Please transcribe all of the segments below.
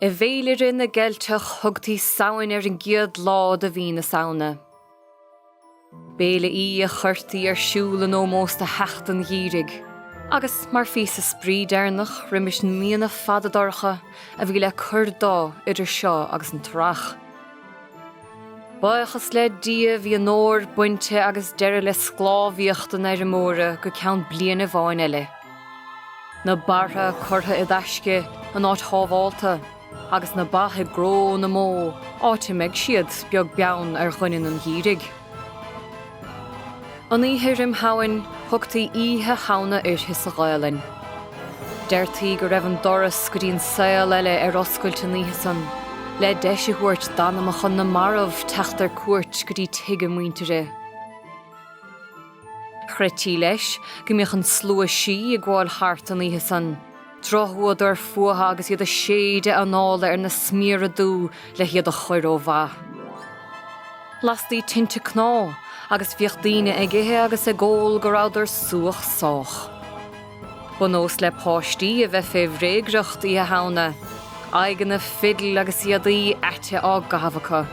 I bhéile na Cheilteach thugtaí samhain an gcéad lá a bhí na Samhna. Béle a chuirtaí siúil an ómós theacht an gheimhridh, agus mar fís spraoi déanamh rimis míana fadadorcha a bhí le curdá idir seo agus an trach. Báchas le dia bhí an nóir buinte agus deire le sclábhíocht an éire móra go ceann bliana bháin eile. Na bartha curtha I dtaisce an áit thábháilta, agus na bathe gró na mó áitimeid siad beag beann chuineann an gheimhridh. An oíche rimthabhain thugtaí Oíche Shamhna his a ghailinn. Deirtaí go raibh an doras go dtíon saoil eile oscailte an oíche san, le deisiúirt daanamh chun na marmh teachtar cuairt go dtí tuige muintere. Chreití leis go mbeadh an slua sí gháil thart an oíche san, drochuad ar fuatha agus iad a séide anála na smíradú le hiad a chuir ó bha. Lastaí tinte cná, agus bhíoh daoine aigithe agus ggóil go raibh suach sách. Bunós le páistí a bheith féimhréigeacht Oíche Shamhna, aigean na fidil agus iad aite á gahabhacha.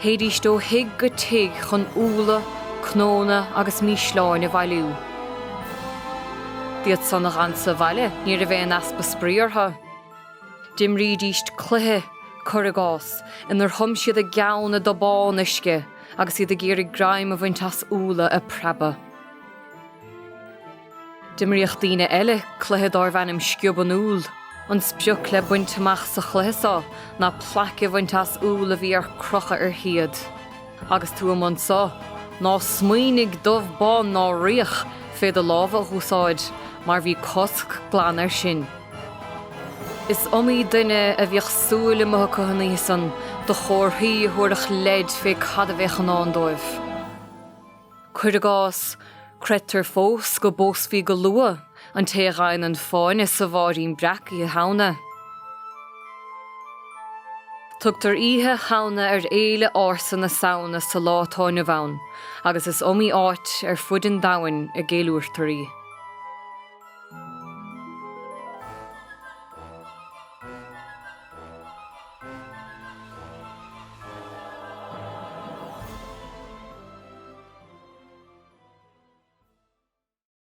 Héadís dó hiig go tuig chun úla, cnóna agus mísláin a bhailiú. Diad san nach ansa bhaile ní a bheith an aspa spraoirtha. Dimrídíist cluthe, curragás, inar thum siad a geann a dobáin isce, agus iad a géirí graim a bhaintas úla a preba. Dimríoch daoine eile cluthe darbhanim sciub an úl, an spiuc le buinteach sa chluthasá na place bhaintas úla bhí ar crocha ar hiad. Agus tú am sa, ná smaoinnig dubh bán ná riach féad a lábha úsáid, mar bhí cosc glan ar sin. Is iomaí duine a bhíoh súil mo chuhannaí san do chórthaí thuairach leid fé cad a bheith an andóibh. Cuirgás, cretar fós go bósfí go lua an téaghain an fáin sa bháirín breac Oíche Shamhna. Tugtar Oíche Shamhna ar éile ársa na Samhna sa látáin a bhain, agus is iomaí áit ar fuid an domhain a géiliúirtaí.